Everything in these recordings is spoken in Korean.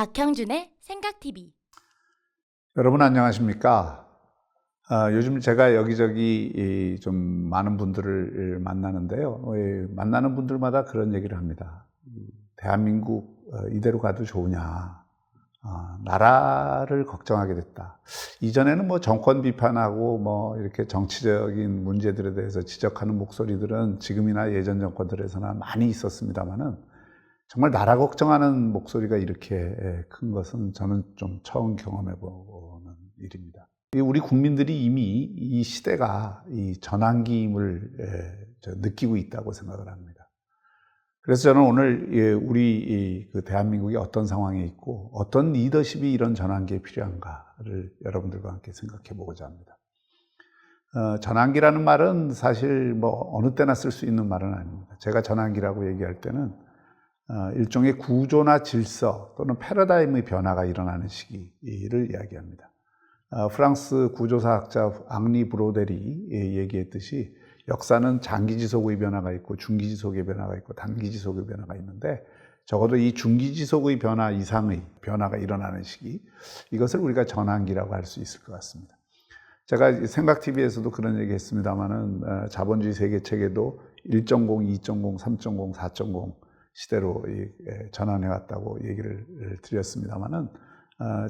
박형준의 생각TV. 여러분 안녕하십니까? 요즘 제가 여기저기 좀 많은 분들을 만나는데요. 만나는 분들마다 그런 얘기를 합니다. 대한민국 이대로 가도 좋으냐? 나라를 걱정하게 됐다. 이전에는 뭐 정권 비판하고 뭐 이렇게 정치적인 문제들에 대해서 지적하는 목소리들은 지금이나 예전 정권들에서나 많이 있었습니다만은 정말 나라 걱정하는 목소리가 이렇게 큰 것은 저는 좀 처음 경험해 보는 일입니다. 우리 국민들이 이미 이 시대가 이 전환기임을 느끼고 있다고 생각을 합니다. 그래서 저는 오늘 우리 그 대한민국이 어떤 상황에 있고 어떤 리더십이 이런 전환기에 필요한가를 여러분들과 함께 생각해 보고자 합니다. 전환기라는 말은 사실 뭐 어느 때나 쓸 수 있는 말은 아닙니다. 제가 전환기라고 얘기할 때는 일종의 구조나 질서 또는 패러다임의 변화가 일어나는 시기를 이야기합니다. 프랑스 구조사학자 앙리 브로델이 얘기했듯이 역사는 장기지속의 변화가 있고 중기지속의 변화가 있고 단기지속의 변화가 있는데 적어도 이 중기지속의 변화 이상의 변화가 일어나는 시기, 이것을 우리가 전환기라고 할 수 있을 것 같습니다. 제가 생각TV에서도 그런 얘기 했습니다마는 자본주의 세계체계도 1.0, 2.0, 3.0, 4.0 시대로 전환해 왔다고 얘기를 드렸습니다마는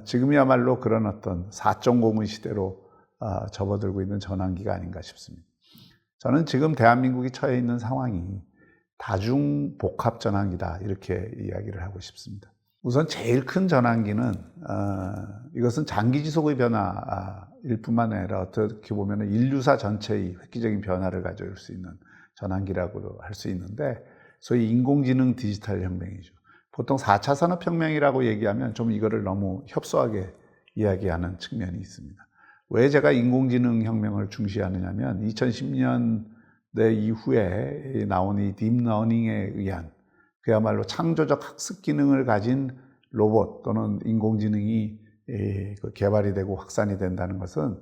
지금이야말로 그런 어떤 4.0의 시대로 접어들고 있는 전환기가 아닌가 싶습니다. 저는 지금 대한민국이 처해 있는 상황이 다중복합 전환기다 이렇게 이야기를 하고 싶습니다. 우선 제일 큰 전환기는 이것은 장기지속의 변화일 뿐만 아니라 어떻게 보면 인류사 전체의 획기적인 변화를 가져올 수 있는 전환기라고 할 수 있는데 소위 인공지능 디지털 혁명이죠. 보통 4차 산업혁명이라고 얘기하면 좀 이거를 너무 협소하게 이야기하는 측면이 있습니다. 왜 제가 인공지능 혁명을 중시하느냐면 2010년대 이후에 나온 이 딥러닝에 의한 그야말로 창조적 학습 기능을 가진 로봇 또는 인공지능이 개발이 되고 확산이 된다는 것은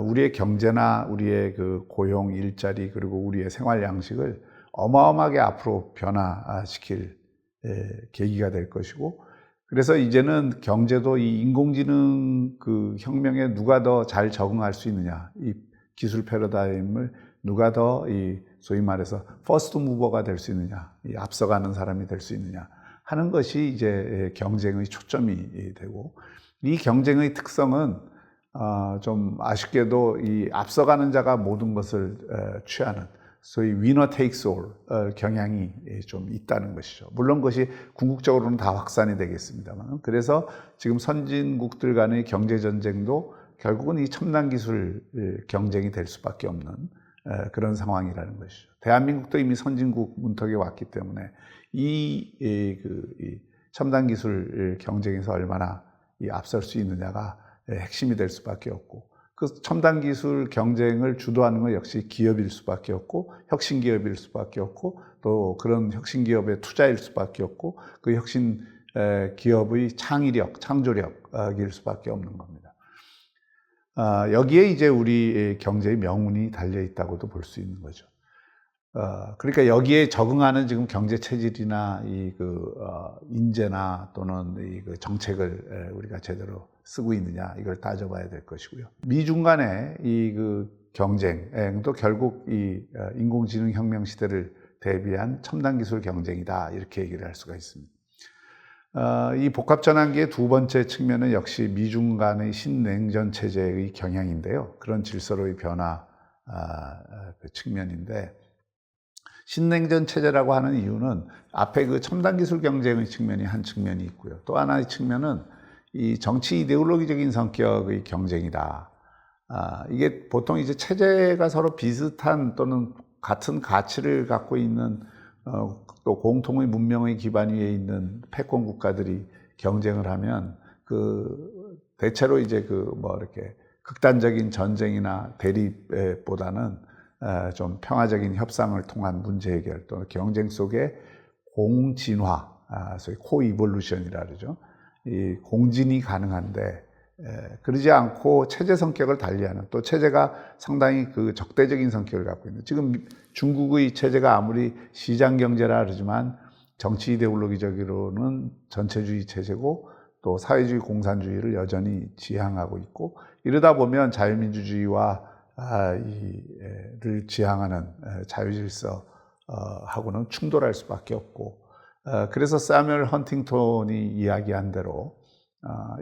우리의 경제나 우리의 그 고용, 일자리 그리고 우리의 생활 양식을 어마어마하게 앞으로 변화시킬 계기가 될 것이고, 그래서 이제는 경제도 이 인공지능 그 혁명에 누가 더 잘 적응할 수 있느냐, 이 기술 패러다임을 누가 더 이 소위 말해서 퍼스트 무버가 될 수 있느냐, 이 앞서가는 사람이 될 수 있느냐 하는 것이 이제 경쟁의 초점이 되고, 이 경쟁의 특성은 좀 아쉽게도 이 앞서가는 자가 모든 것을 취하는 소위 위너 테이크스 올 경향이 좀 있다는 것이죠. 물론 그것이 궁극적으로는 다 확산이 되겠습니다만, 그래서 지금 선진국들 간의 경제 전쟁도 결국은 이 첨단 기술 경쟁이 될 수밖에 없는 그런 상황이라는 것이죠. 대한민국도 이미 선진국 문턱에 왔기 때문에 이 첨단 기술 경쟁에서 얼마나 앞설 수 있느냐가 핵심이 될 수밖에 없고, 그 첨단 기술 경쟁을 주도하는 건 역시 기업일 수밖에 없고, 혁신 기업일 수밖에 없고, 또 그런 혁신 기업의 투자일 수밖에 없고, 그 혁신 기업의 창의력, 창조력일 수밖에 없는 겁니다. 여기에 이제 우리 경제의 명운이 달려 있다고도 볼 수 있는 거죠. 그러니까 여기에 적응하는 지금 경제 체질이나 인재나 또는 그 정책을 우리가 제대로 쓰고 있느냐, 이걸 따져봐야 될 것이고요. 미중 간의 그 경쟁도 결국 이 인공지능 혁명 시대를 대비한 첨단 기술 경쟁이다, 이렇게 얘기를 할 수가 있습니다. 이 복합 전환기의 두 번째 측면은 역시 미중 간의 신냉전 체제의 경향인데요. 그런 질서로의 변화 그 측면인데, 신냉전 체제라고 하는 이유는 앞에 그 첨단 기술 경쟁의 측면이 한 측면이 있고요. 또 하나의 측면은 이 정치 이데올로기적인 성격의 경쟁이다. 이게 보통 이제 체제가 서로 비슷한 또는 같은 가치를 갖고 있는 또 공통의 문명의 기반 위에 있는 패권 국가들이 경쟁을 하면 대체로 이제 이렇게 극단적인 전쟁이나 대립보다는 좀 평화적인 협상을 통한 문제 해결 또는 경쟁 속에 공진화, 소위 코이볼루션이라 그러죠. 이 공진이 가능한데 그러지 않고 체제 성격을 달리하는, 또 체제가 상당히 그 적대적인 성격을 갖고 있는, 지금 중국의 체제가 아무리 시장 경제라 그러지만 정치 이데올로기적으로는 전체주의 체제고 또 사회주의 공산주의를 여전히 지향하고 있고, 이러다 보면 자유민주주의와 를 지향하는 자유질서 하고는 충돌할 수밖에 없고, 그래서 사뮤엘 헌팅턴이 이야기한 대로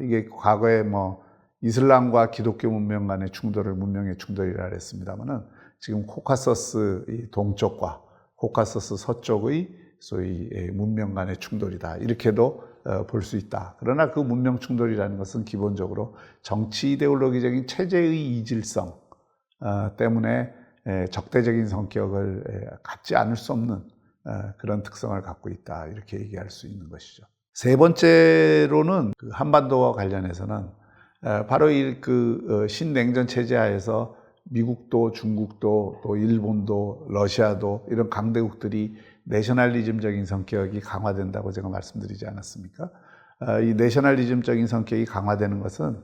이게 과거에 뭐 이슬람과 기독교 문명 간의 충돌을 문명의 충돌이라 했습니다만은, 지금 코카서스 이 동쪽과 코카서스 서쪽의 소위 문명 간의 충돌이다, 이렇게도 볼 수 있다. 그러나 그 문명 충돌이라는 것은 기본적으로 정치 이데올로기적인 체제의 이질성 때문에 적대적인 성격을 갖지 않을 수 없는 그런 특성을 갖고 있다, 이렇게 얘기할 수 있는 것이죠. 세 번째로는 그 한반도와 관련해서는 바로 그 신냉전 체제 하에서 미국도 중국도 또 일본도 러시아도 이런 강대국들이 내셔널리즘적인 성격이 강화된다고 제가 말씀드리지 않았습니까? 이 내셔널리즘적인 성격이 강화되는 것은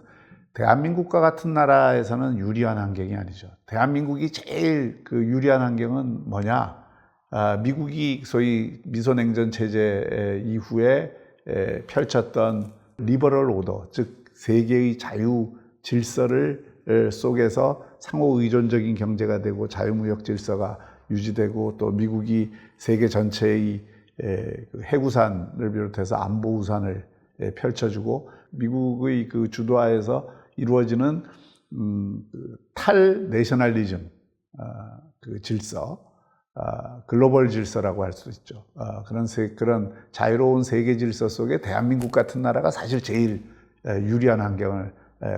대한민국과 같은 나라에서는 유리한 환경이 아니죠. 대한민국이 제일 그 유리한 환경은 뭐냐? 미국이 소위 미소냉전 체제 이후에 펼쳤던 리버럴 오더, 즉 세계의 자유 질서를 속에서 상호 의존적인 경제가 되고 자유무역 질서가 유지되고, 또 미국이 세계 전체의 해구산을 비롯해서 안보 우산을 펼쳐주고, 미국의 그 주도하에서 이루어지는 탈 내셔널리즘 그 질서, 글로벌 질서라고 할 수 있죠. 그런 자유로운 세계 질서 속에 대한민국 같은 나라가 사실 제일 유리한 환경을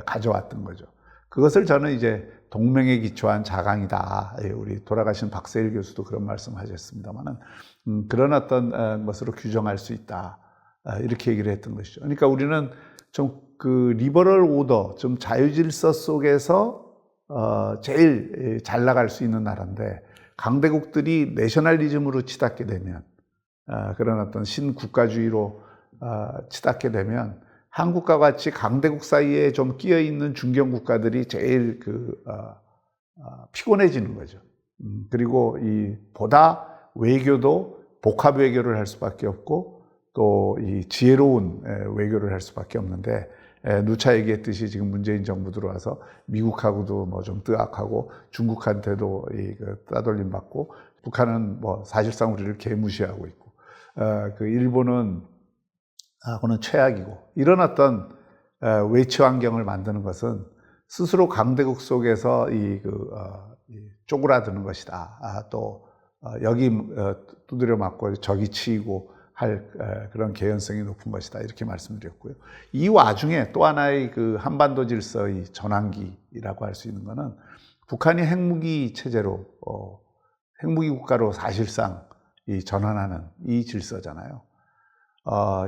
가져왔던 거죠. 그것을 저는 이제 동맹에 기초한 자강이다. 우리 돌아가신 박세일 교수도 그런 말씀하셨습니다만은, 그런 어떤 것으로 규정할 수 있다, 이렇게 얘기를 했던 것이죠. 그러니까 우리는 좀 그 리버럴 오더, 좀 자유질서 속에서 제일 잘 나갈 수 있는 나라인데, 강대국들이 내셔널리즘으로 치닫게 되면, 그런 어떤 신국가주의로 치닫게 되면, 한국과 같이 강대국 사이에 좀 끼어 있는 중견 국가들이 제일 피곤해지는 거죠. 그리고 보다 외교도 복합 외교를 할 수밖에 없고, 또 이 지혜로운 외교를 할 수밖에 없는데, 누차 얘기했듯이 지금 문재인 정부 들어와서 미국하고도 뭐 좀 뜨악하고, 중국한테도 따돌림 받고, 북한은 뭐 사실상 우리를 개무시하고 있고, 그 일본은 하고는 최악이고, 이런 어떤 외치 환경을 만드는 것은 스스로 강대국 속에서 쪼그라드는 것이다. 또 여기 두드려 맞고 저기 치이고 할 그런 개연성이 높은 것이다, 이렇게 말씀드렸고요. 이 와중에 또 하나의 그 한반도 질서의 전환기라고 할 수 있는 것은 북한이 핵무기 체제로 핵무기 국가로 사실상 전환하는 이 질서잖아요.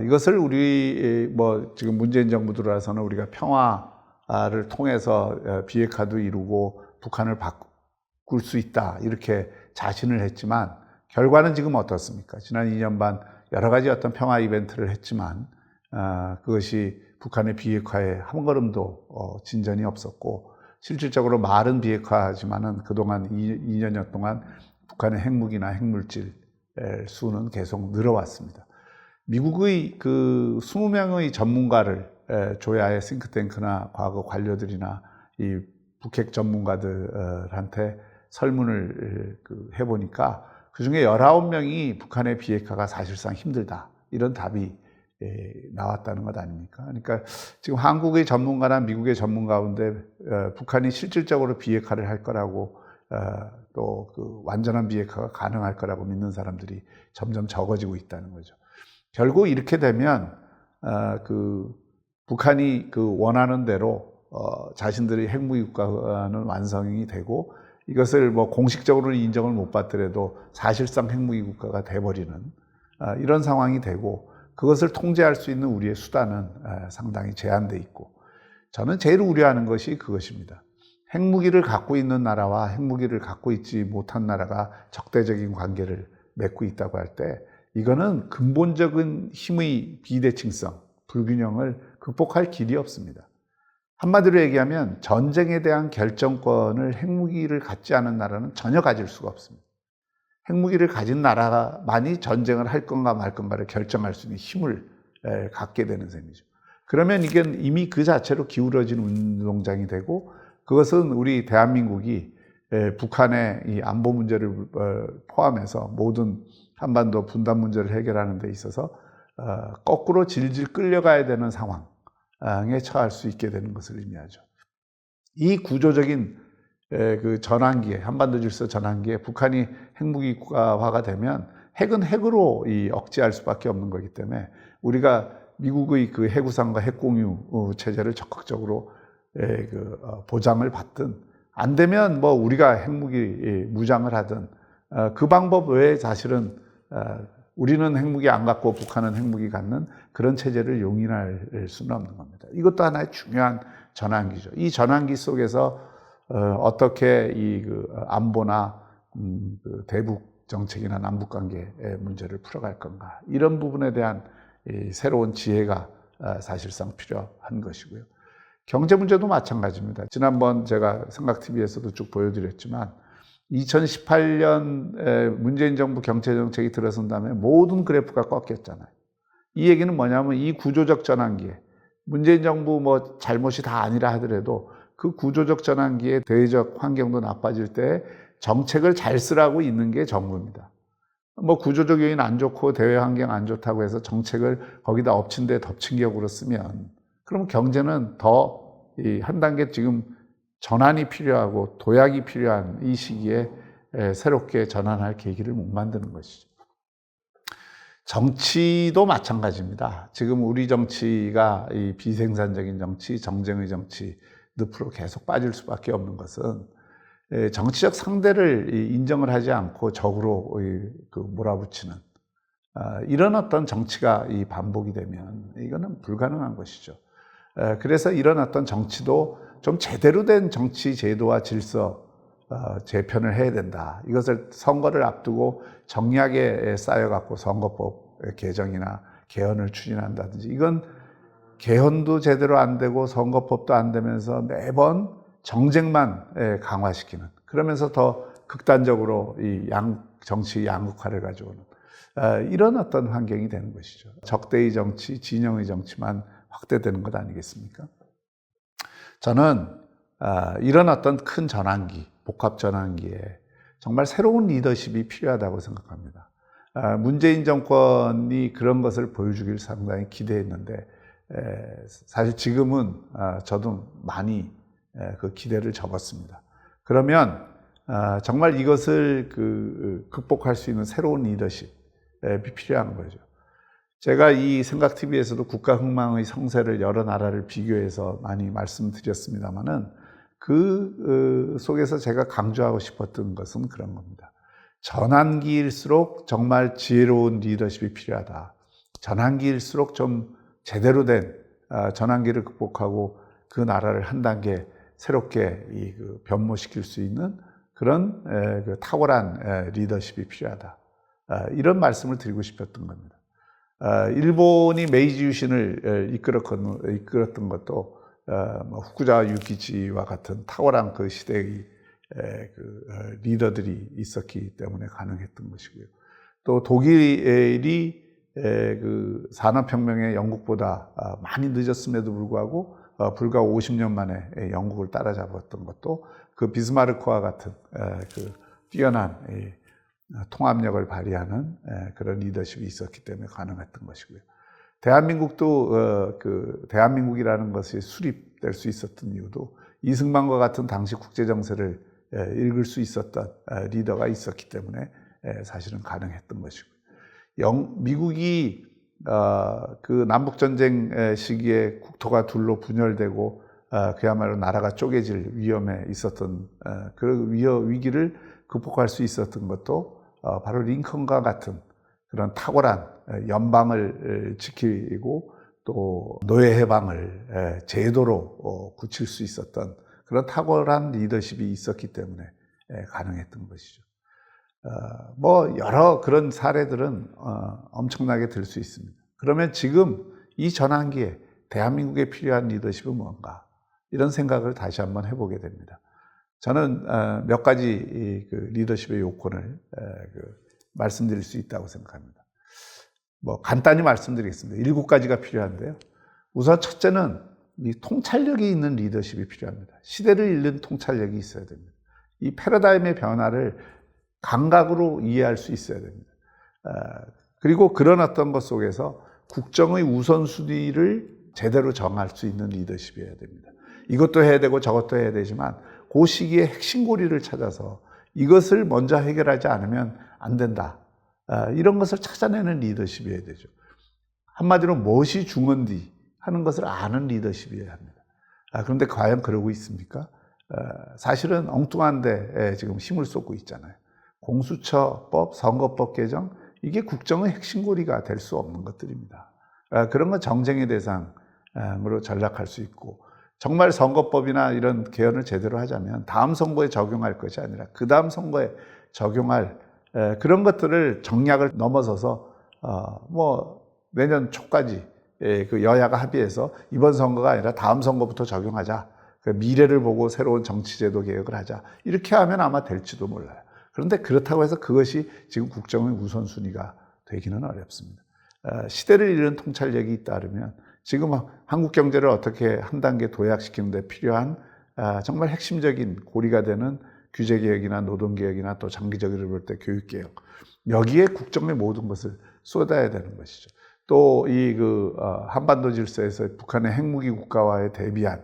이것을 우리 지금 문재인 정부 들어와서는 우리가 평화를 통해서 비핵화도 이루고 북한을 바꿀 수 있다, 이렇게 자신을 했지만, 결과는 지금 어떻습니까? 지난 2년 반 여러 가지 어떤 평화 이벤트를 했지만, 그것이 북한의 비핵화에 한 걸음도 진전이 없었고, 실질적으로 말은 비핵화하지만은 그동안 2년여 동안 북한의 핵무기나 핵물질 수는 계속 늘어왔습니다. 미국의 그 20명의 전문가를 조야의 싱크탱크나 과거 관료들이나 이 북핵 전문가들한테 설문을 해보니까 그중에 19명이 북한의 비핵화가 사실상 힘들다, 이런 답이 나왔다는 것 아닙니까? 그러니까 지금 한국의 전문가나 미국의 전문가 가운데 북한이 실질적으로 비핵화를 할 거라고, 또 그 완전한 비핵화가 가능할 거라고 믿는 사람들이 점점 적어지고 있다는 거죠. 결국 이렇게 되면 북한이 그 원하는 대로 자신들의 핵무기 국가는 완성이 되고, 이것을 뭐 공식적으로는 인정을 못 받더라도 사실상 핵무기 국가가 돼버리는 이런 상황이 되고, 그것을 통제할 수 있는 우리의 수단은 상당히 제한돼 있고, 저는 제일 우려하는 것이 그것입니다. 핵무기를 갖고 있는 나라와 핵무기를 갖고 있지 못한 나라가 적대적인 관계를 맺고 있다고 할 때, 이거는 근본적인 힘의 비대칭성, 불균형을 극복할 길이 없습니다. 한마디로 얘기하면 전쟁에 대한 결정권을 핵무기를 갖지 않은 나라는 전혀 가질 수가 없습니다. 핵무기를 가진 나라만이 전쟁을 할 건가 말 건가를 결정할 수 있는 힘을 갖게 되는 셈이죠. 그러면 이게 이미 그 자체로 기울어진 운동장이 되고, 그것은 우리 대한민국이 북한의 이 안보 문제를 포함해서 모든 한반도 분단 문제를 해결하는 데 있어서 거꾸로 질질 끌려가야 되는 상황에 처할 수 있게 되는 것을 의미하죠. 이 구조적인 그 전환기에, 한반도 질서 전환기에 북한이 핵무기화가 되면 핵은 핵으로 억제할 수밖에 없는 거기 때문에 우리가 미국의 그 핵우상과 핵공유 체제를 적극적으로 보장을 받든, 안 되면 뭐 우리가 핵무기 무장을 하든, 그 방법 외에 사실은 우리는 핵무기 안 갖고 북한은 핵무기 갖는 그런 체제를 용인할 수는 없는 겁니다. 이것도 하나의 중요한 전환기죠. 이 전환기 속에서 어떻게 그 안보나 그 대북 정책이나 남북 관계의 문제를 풀어갈 건가, 이런 부분에 대한 새로운 지혜가 사실상 필요한 것이고요. 경제 문제도 마찬가지입니다. 지난번 제가 생각TV에서도 쭉 보여드렸지만 2018년 문재인 정부 경제 정책이 들어선 다음에 모든 그래프가 꺾였잖아요. 이 얘기는 뭐냐면 이 구조적 전환기에 문재인 정부 뭐 잘못이 다 아니라 하더라도 그 구조적 전환기에 대외적 환경도 나빠질 때 정책을 잘 쓰라고 있는 게 정부입니다. 뭐 구조적 요인 안 좋고 대외 환경 안 좋다고 해서 정책을 거기다 엎친 데 덮친 격으로 쓰면, 그럼 경제는 더 한 단계 지금 전환이 필요하고 도약이 필요한 이 시기에 새롭게 전환할 계기를 못 만드는 것이죠. 정치도 마찬가지입니다. 지금 우리 정치가 이 비생산적인 정치, 정쟁의 정치 늪으로 계속 빠질 수밖에 없는 것은 정치적 상대를 인정을 하지 않고 적으로 몰아붙이는 이런 어떤 정치가 반복이 되면 이거는 불가능한 것이죠. 그래서 이런 어떤 정치도 좀 제대로 된 정치 제도와 질서 재편을 해야 된다. 이것을 선거를 앞두고 정략에 쌓여갖고 선거법 개정이나 개헌을 추진한다든지, 이건 개헌도 제대로 안 되고 선거법도 안 되면서 매번 정쟁만 강화시키는, 그러면서 더 극단적으로 이 정치 양극화를 가져오는 이런 어떤 환경이 되는 것이죠. 적대의 정치, 진영의 정치만 확대되는 것 아니겠습니까? 저는 이런 어떤 큰 전환기, 복합 전환기에 정말 새로운 리더십이 필요하다고 생각합니다. 문재인 정권이 그런 것을 보여주길 상당히 기대했는데 사실 지금은 저도 많이 그 기대를 접었습니다. 그러면 정말 이것을 극복할 수 있는 새로운 리더십이 필요한 거죠. 제가 이 생각TV에서도 국가 흥망의 성세를 여러 나라를 비교해서 많이 말씀드렸습니다만은 그 속에서 제가 강조하고 싶었던 것은 그런 겁니다. 전환기일수록 정말 지혜로운 리더십이 필요하다. 전환기일수록 좀 제대로 된 전환기를 극복하고 그 나라를 한 단계 새롭게 변모시킬 수 있는 그런 탁월한 리더십이 필요하다. 이런 말씀을 드리고 싶었던 겁니다. 일본이 메이지 유신을 이끌었던 것도 후쿠자와 유키치와 같은 탁월한 그 시대의 리더들이 있었기 때문에 가능했던 것이고요. 또 독일이 산업혁명에 영국보다 많이 늦었음에도 불구하고 불과 50년 만에 영국을 따라잡았던 것도 그 비스마르크와 같은 뛰어난 통합력을 발휘하는 그런 리더십이 있었기 때문에 가능했던 것이고요. 대한민국도 대한민국이라는 것이 수립될 수 있었던 이유도 이승만과 같은 당시 국제 정세를 읽을 수 있었던 리더가 있었기 때문에 사실은 가능했던 것이고요. 미국이 그 남북 전쟁 시기에 국토가 둘로 분열되고 그야말로 나라가 쪼개질 위험에 있었던 그 위기를 극복할 수 있었던 것도 바로 링컨과 같은 그런 탁월한 연방을 지키고 또 노예 해방을 제도로 굳힐 수 있었던 그런 탁월한 리더십이 있었기 때문에 가능했던 것이죠. 뭐 여러 그런 사례들은 엄청나게 들 수 있습니다. 그러면 지금 이 전환기에 대한민국에 필요한 리더십은 뭔가, 이런 생각을 다시 한번 해보게 됩니다. 저는 몇 가지 리더십의 요건을 말씀드릴 수 있다고 생각합니다. 뭐 간단히 말씀드리겠습니다. 7가지가 필요한데요. 우선 첫째는 이 통찰력이 있는 리더십이 필요합니다. 시대를 읽는 통찰력이 있어야 됩니다. 이 패러다임의 변화를 감각으로 이해할 수 있어야 됩니다. 그리고 그런 어떤 것 속에서 국정의 우선순위를 제대로 정할 수 있는 리더십이어야 됩니다. 이것도 해야 되고 저것도 해야 되지만 그 시기에 핵심고리를 찾아서 이것을 먼저 해결하지 않으면 안 된다. 이런 것을 찾아내는 리더십이어야 되죠. 한마디로 무엇이 중요한지 하는 것을 아는 리더십이어야 합니다. 그런데 과연 그러고 있습니까? 사실은 엉뚱한 데 지금 힘을 쏟고 있잖아요. 공수처법, 선거법 개정, 이게 국정의 핵심고리가 될 수 없는 것들입니다. 그런 건 정쟁의 대상으로 전락할 수 있고, 정말 선거법이나 이런 개헌을 제대로 하자면 다음 선거에 적용할 것이 아니라 그 다음 선거에 적용할 그런 것들을 정략을 넘어서서 내년 초까지 그 여야가 합의해서 이번 선거가 아니라 다음 선거부터 적용하자. 미래를 보고 새로운 정치제도 개혁을 하자. 이렇게 하면 아마 될지도 몰라요. 그런데 그렇다고 해서 그것이 지금 국정의 우선순위가 되기는 어렵습니다. 시대를 읽는 통찰력이 잇따르면 지금 한국 경제를 어떻게 한 단계 도약시키는 데 필요한 정말 핵심적인 고리가 되는 규제개혁이나 노동개혁이나 또 장기적으로 볼 때 교육개혁, 여기에 국정의 모든 것을 쏟아야 되는 것이죠. 또 이 한반도 질서에서 북한의 핵무기 국가화에 대비한,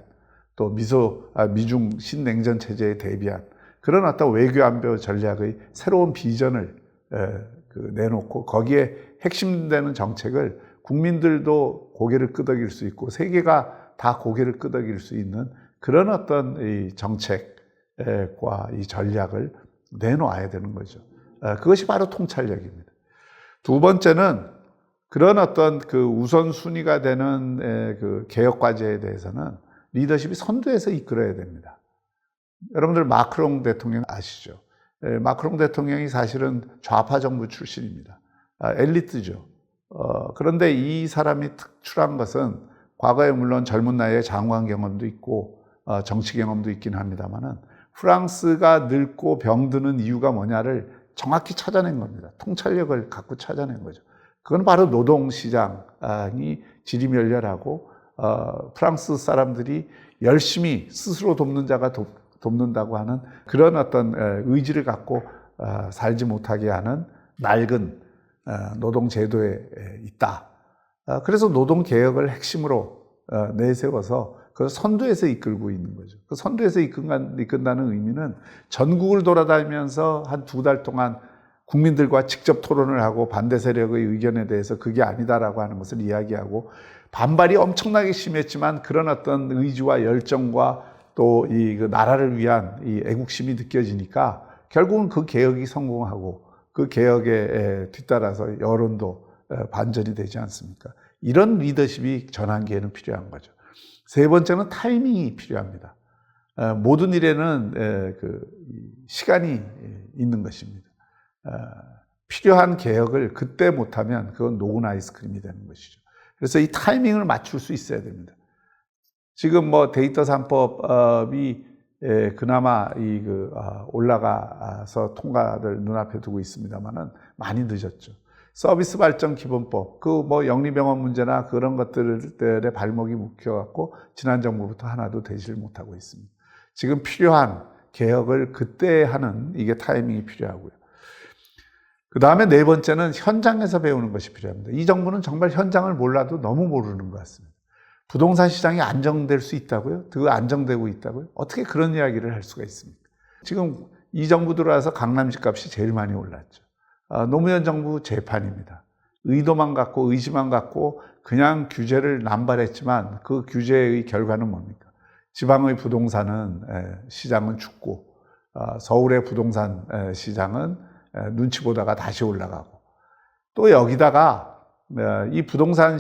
또 미중 신냉전 체제에 대비한 그런 어떤 외교 안보 전략의 새로운 비전을 내놓고 거기에 핵심되는 정책을 국민들도 고개를 끄덕일 수 있고 세계가 다 고개를 끄덕일 수 있는 그런 어떤 이 정책과 이 전략을 내놓아야 되는 거죠. 그것이 바로 통찰력입니다. 두 번째는 그런 어떤 그 우선순위가 되는 그 개혁 과제에 대해서는 리더십이 선두에서 이끌어야 됩니다. 여러분들 마크롱 대통령 아시죠? 마크롱 대통령이 사실은 좌파 정부 출신입니다. 엘리트죠. 그런데 이 사람이 특출한 것은 과거에 물론 젊은 나이에 장관 경험도 있고 정치 경험도 있긴 합니다만은 프랑스가 늙고 병드는 이유가 뭐냐를 정확히 찾아낸 겁니다. 통찰력을 갖고 찾아낸 거죠. 그건 바로 노동시장이 지리멸렬하고 프랑스 사람들이 열심히 스스로 돕는 자가 돕는다고 하는 그런 어떤 의지를 갖고 살지 못하게 하는 낡은 노동제도에 있다. 그래서 노동개혁을 핵심으로 내세워서 그 선두에서 이끌고 있는 거죠. 그 선두에서 이끈다는 의미는 전국을 돌아다니면서 한 2달 동안 국민들과 직접 토론을 하고 반대 세력의 의견에 대해서 그게 아니다라고 하는 것을 이야기하고 반발이 엄청나게 심했지만 그런 어떤 의지와 열정과 또 이 나라를 위한 이 애국심이 느껴지니까 결국은 그 개혁이 성공하고 그 개혁에 뒤따라서 여론도 반전이 되지 않습니까? 이런 리더십이 전환기에는 필요한 거죠. 세 번째는 타이밍이 필요합니다. 모든 일에는 시간이 있는 것입니다. 필요한 개혁을 그때 못하면 그건 녹은 아이스크림이 되는 것이죠. 그래서 이 타이밍을 맞출 수 있어야 됩니다. 지금 데이터 3법이 그나마 올라가서 통과를 눈앞에 두고 있습니다만은 많이 늦었죠. 서비스 발전 기본법, 영리병원 문제나 그런 것들의 발목이 묶여갖고 지난 정부부터 하나도 되질 못하고 있습니다. 지금 필요한 개혁을 그때 하는 이게 타이밍이 필요하고요. 그 다음에 네 번째는 현장에서 배우는 것이 필요합니다. 이 정부는 정말 현장을 몰라도 너무 모르는 것 같습니다. 부동산 시장이 안정될 수 있다고요? 그 안정되고 있다고요? 어떻게 그런 이야기를 할 수가 있습니까? 지금 이 정부 들어와서 강남 집값이 제일 많이 올랐죠. 노무현 정부 재판입니다. 의도만 갖고 의지만 갖고 그냥 규제를 남발했지만 그 규제의 결과는 뭡니까? 지방의 부동산은 시장은 죽고 서울의 부동산 시장은 눈치 보다가 다시 올라가고 또 여기다가 이 부동산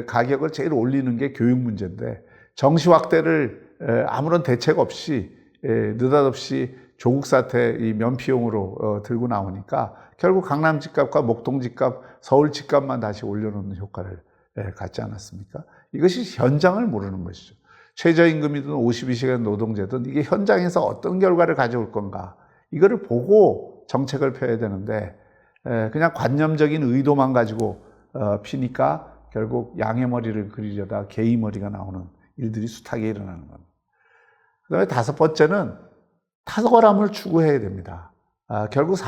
가격을 제일 올리는 게 교육 문제인데 정시 확대를 아무런 대책 없이 느닷없이 조국 사태 이 면피용으로 들고 나오니까 결국 강남 집값과 목동 집값, 서울 집값만 다시 올려놓는 효과를 갖지 않았습니까? 이것이 현장을 모르는 것이죠. 최저임금이든 52시간 노동제든 이게 현장에서 어떤 결과를 가져올 건가 이거를 보고 정책을 펴야 되는데 그냥 관념적인 의도만 가지고 피니까 결국 양의 머리를 그리려다 개의 머리가 나오는 일들이 숱하게 일어나는 겁니다. 그 다음에 다섯 번째는 탁월함을 추구해야 됩니다. 결국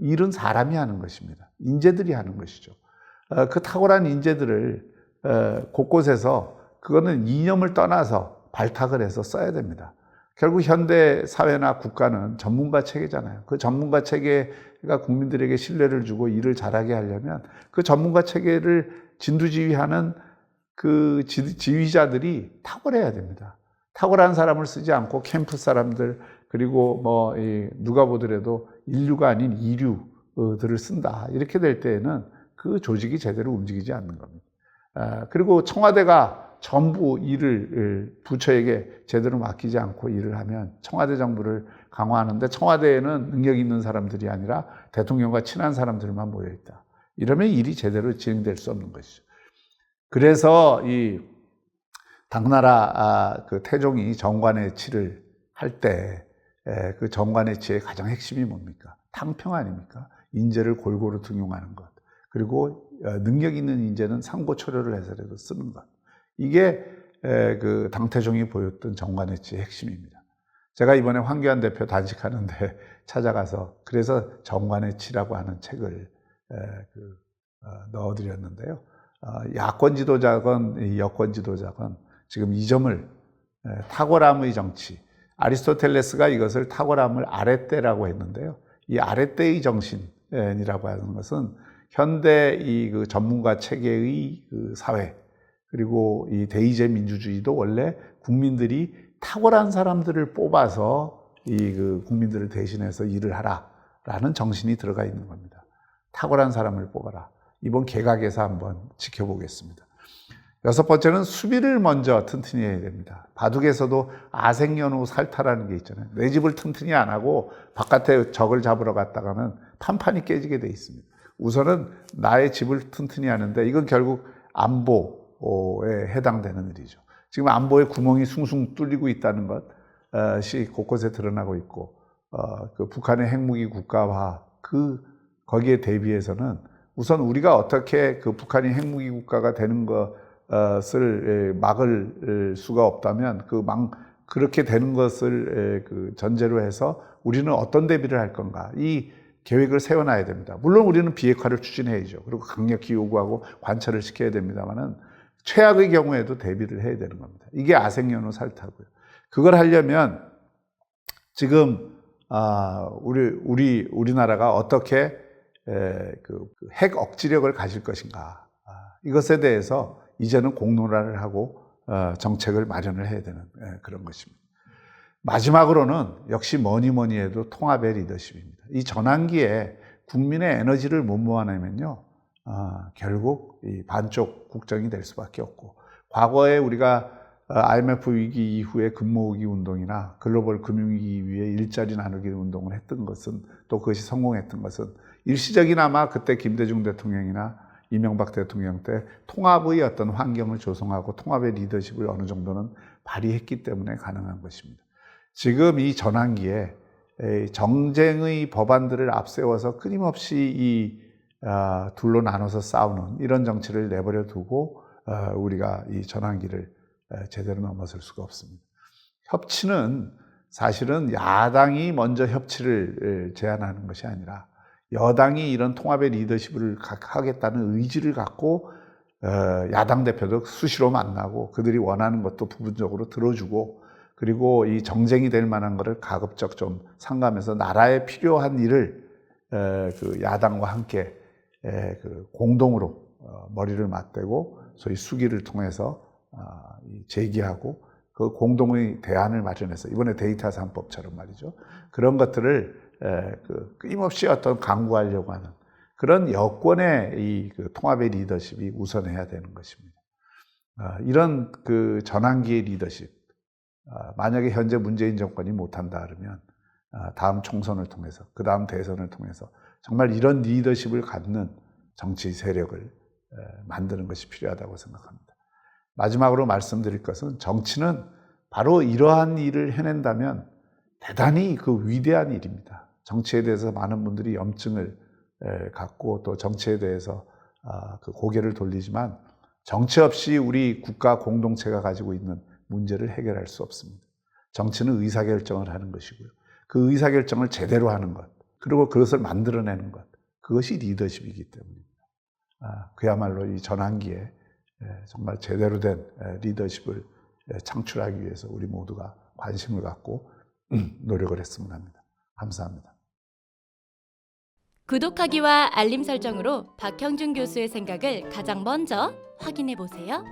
일은 사람이 하는 것입니다. 인재들이 하는 것이죠. 그 탁월한 인재들을 곳곳에서 그거는 이념을 떠나서 발탁을 해서 써야 됩니다. 결국 현대 사회나 국가는 전문가 체계잖아요. 그 전문가 체계가 국민들에게 신뢰를 주고 일을 잘하게 하려면 그 전문가 체계를 진두지휘하는 그 지휘자들이 탁월해야 됩니다. 탁월한 사람을 쓰지 않고 캠프 사람들, 그리고 누가 보더라도 인류가 아닌 이류들을 쓴다. 이렇게 될 때에는 그 조직이 제대로 움직이지 않는 겁니다. 그리고 청와대가 전부 일을 부처에게 제대로 맡기지 않고 일을 하면 청와대 정부를 강화하는데 청와대에는 능력 있는 사람들이 아니라 대통령과 친한 사람들만 모여 있다. 이러면 일이 제대로 진행될 수 없는 것이죠. 그래서 이 당나라 그 태종이 정관의치를 할 때 그 정관의치의 가장 핵심이 뭡니까? 탕평 아닙니까? 인재를 골고루 등용하는 것. 그리고 능력 있는 인재는 상고초려를 해서라도 쓰는 것. 이게 그 당태종이 보였던 정관의치의 핵심입니다. 제가 이번에 황교안 대표 단식하는데 찾아가서 그래서 정관의치라고 하는 책을 넣어드렸는데요. 야권 지도자건 여권 지도자건 지금 이 점을 탁월함의 정치, 아리스토텔레스가 이것을 탁월함을 아레떼라고 했는데요. 이 아레떼의 정신이라고 하는 것은 현대 그 전문가 체계의 그 사회, 그리고 이 대의제 민주주의도 원래 국민들이 탁월한 사람들을 뽑아서 그 국민들을 대신해서 일을 하라라는 정신이 들어가 있는 겁니다. 탁월한 사람을 뽑아라. 이번 개각에서 한번 지켜보겠습니다. 여섯 번째는 수비를 먼저 튼튼히 해야 됩니다. 바둑에서도 아생연후 살타라는 게 있잖아요. 내 집을 튼튼히 안 하고 바깥에 적을 잡으러 갔다가는 판판이 깨지게 돼 있습니다. 우선은 나의 집을 튼튼히 하는데 이건 결국 안보에 해당되는 일이죠. 지금 안보에 구멍이 숭숭 뚫리고 있다는 것이 곳곳에 드러나고 있고 그 북한의 핵무기 국가화 거기에 대비해서는 우선 우리가 어떻게 그 북한이 핵무기 국가가 되는 것을 막을 수가 없다면 그렇게 되는 것을 그 전제로 해서 우리는 어떤 대비를 할 건가 이 계획을 세워놔야 됩니다. 물론 우리는 비핵화를 추진해야죠. 그리고 강력히 요구하고 관철을 시켜야 됩니다만은 최악의 경우에도 대비를 해야 되는 겁니다. 이게 아생연후 살타고요. 그걸 하려면 지금 우리나라가 어떻게 핵 억지력을 가질 것인가 이것에 대해서 이제는 공론화를 하고 정책을 마련을 해야 되는 그런 것입니다. 마지막으로는 역시 뭐니 해도 통합의 리더십입니다. 이 전환기에 국민의 에너지를 못 모아내면요, 결국 이 반쪽 국정이 될 수밖에 없고, 과거에 우리가 IMF 위기 이후에 금모으기 운동이나 글로벌 금융위기 위해 일자리 나누기 운동을 했던 것은, 또 그것이 성공했던 것은 일시적이나마 그때 김대중 대통령이나 이명박 대통령 때 통합의 어떤 환경을 조성하고 통합의 리더십을 어느 정도는 발휘했기 때문에 가능한 것입니다. 지금 이 전환기에 정쟁의 법안들을 앞세워서 끊임없이 둘로 나눠서 싸우는 이런 정치를 내버려 두고 우리가 이 전환기를 제대로 넘어설 수가 없습니다. 협치는 사실은 야당이 먼저 협치를 제안하는 것이 아니라 여당이 이런 통합의 리더십을 하겠다는 의지를 갖고 야당 대표도 수시로 만나고 그들이 원하는 것도 부분적으로 들어주고, 그리고 이 정쟁이 될 만한 것을 가급적 좀 삼가면서 나라에 필요한 일을 그 야당과 함께 공동으로 머리를 맞대고 소위 수기를 통해서 제기하고 그 공동의 대안을 마련해서, 이번에 데이터 3법처럼 말이죠, 그런 것들을 끊임없이 어떤 강구하려고 하는 그런 여권의 이 통합의 리더십이 우선해야 되는 것입니다. 이런 그 전환기의 리더십, 만약에 현재 문재인 정권이 못한다 그러면 다음 총선을 통해서, 그 다음 대선을 통해서 정말 이런 리더십을 갖는 정치 세력을 만드는 것이 필요하다고 생각합니다. 마지막으로 말씀드릴 것은, 정치는 바로 이러한 일을 해낸다면 대단히 그 위대한 일입니다. 정치에 대해서 많은 분들이 염증을 갖고 또 정치에 대해서 그 고개를 돌리지만 정치 없이 우리 국가 공동체가 가지고 있는 문제를 해결할 수 없습니다. 정치는 의사결정을 하는 것이고요. 그 의사결정을 제대로 하는 것, 그리고 그것을 만들어내는 것, 그것이 리더십이기 때문입니다. 그야말로 이 전환기에 정말 제대로 된 리더십을 창출하기 위해서 우리 모두가 관심을 갖고 노력을 했으면 합니다. 감사합니다. 구독하기와 알림 설정으로 박형준 교수의 생각을 가장 먼저 확인해 보세요.